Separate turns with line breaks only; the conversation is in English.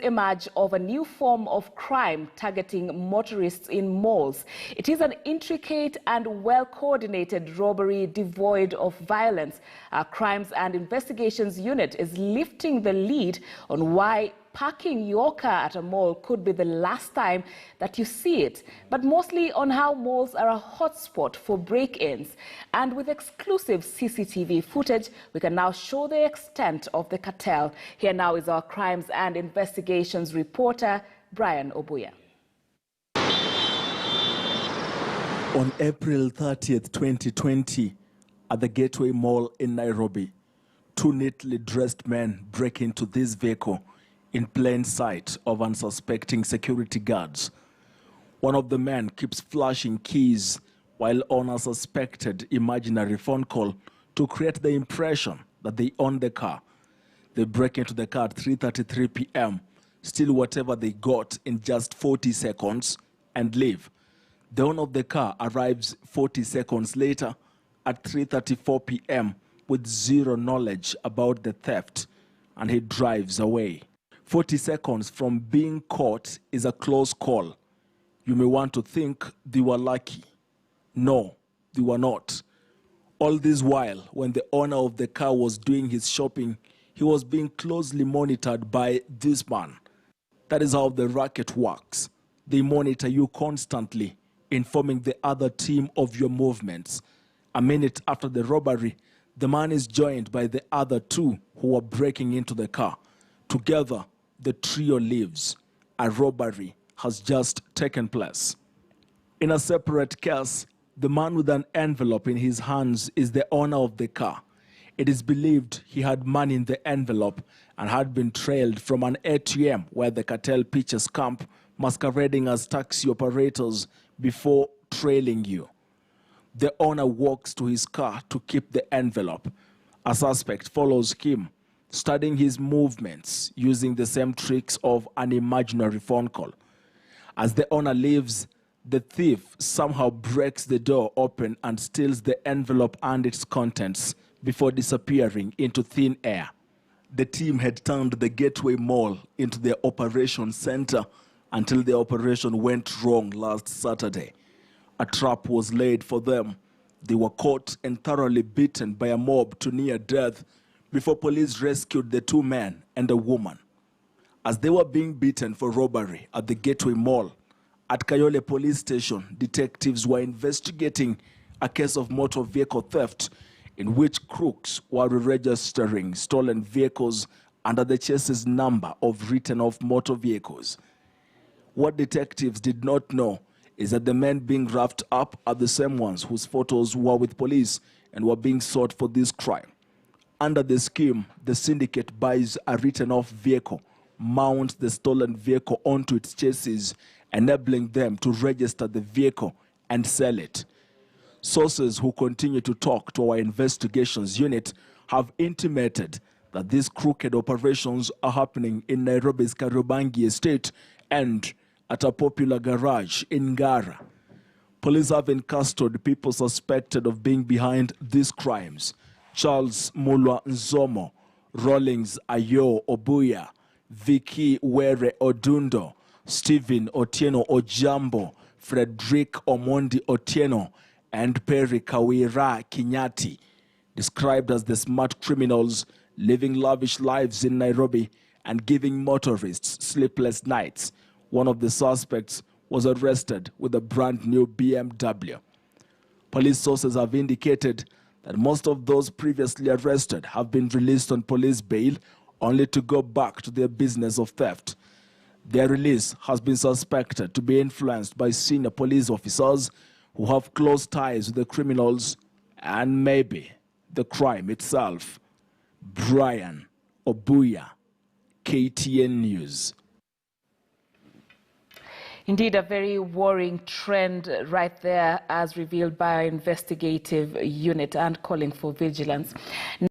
emerge of a new form of crime targeting motorists in malls. It is an intricate and well-coordinated robbery devoid of violence. Our Crimes and Investigations Unit is lifting the lead on why parking your car at a mall could be the last time that you see it, but mostly on how malls are a hotspot for break-ins. And with exclusive CCTV footage, we can now show the extent of the cartel. Here now is our Crimes and Investigations reporter, Brian Obuya.
On April 30th, 2020, at the Gateway Mall in Nairobi, two neatly dressed men break into this vehicle in plain sight of unsuspecting security guards. One of the men keeps flashing keys while on a suspected imaginary phone call to create the impression that they own the car. They break into the car at 3:33 p.m., steal whatever they got in just 40 seconds, and leave. The owner of the car arrives 40 seconds later at 3:34 p.m. with zero knowledge about the theft, and he drives away. 40 seconds from being caught is a close call. You may want to think they were lucky. No, they were not. All this while, when the owner of the car was doing his shopping, he was being closely monitored by this man. That is how the racket works. They monitor you constantly, informing the other team of your movements. A minute after the robbery, the man is joined by the other two who were breaking into the car. Together, the trio leaves. A robbery has just taken place. In a separate case, the man with an envelope in his hands is the owner of the car. It is believed he had money in the envelope and had been trailed from an ATM where the cartel pitches camp, masquerading as taxi operators before trailing you. The owner walks to his car to keep the envelope. A suspect follows him, studying his movements using the same tricks of an imaginary phone call. As the owner leaves, the thief somehow breaks the door open and steals the envelope and its contents before disappearing into thin air. The team had turned the Gateway Mall into their operation center until the operation went wrong last Saturday. A trap was laid for them. They were caught and thoroughly beaten by a mob to near death before police rescued the two men and a woman. As they were being beaten for robbery at the Gateway Mall, at Kayole Police Station, detectives were investigating a case of motor vehicle theft in which crooks were re-registering stolen vehicles under the chassis number of written-off motor vehicles. What detectives did not know is that the men being roughed up are the same ones whose photos were with police and were being sought for this crime. Under the scheme, the syndicate buys a written-off vehicle, mounts the stolen vehicle onto its chassis, enabling them to register the vehicle and sell it. Sources who continue to talk to our investigations unit have intimated that these crooked operations are happening in Nairobi's Kariobangi estate and at a popular garage in Ngara. Police have in custody people suspected of being behind these crimes: Charles Mulwa Nzomo, Rawlings Ayo Obuya, Vicky Were Odundo, Stephen Otieno Ojambo, Frederick Omondi Otieno, and Perry Kawira Kinyati, described as the smart criminals living lavish lives in Nairobi and giving motorists sleepless nights. One of the suspects was arrested with a brand new BMW. Police sources have indicated that most of those previously arrested have been released on police bail only to go back to their business of theft. Their release has been suspected to be influenced by senior police officers who have close ties with the criminals and maybe the crime itself. Brian Obuya, KTN News.
Indeed, a very worrying trend right there, as revealed by our investigative unit, and calling for vigilance.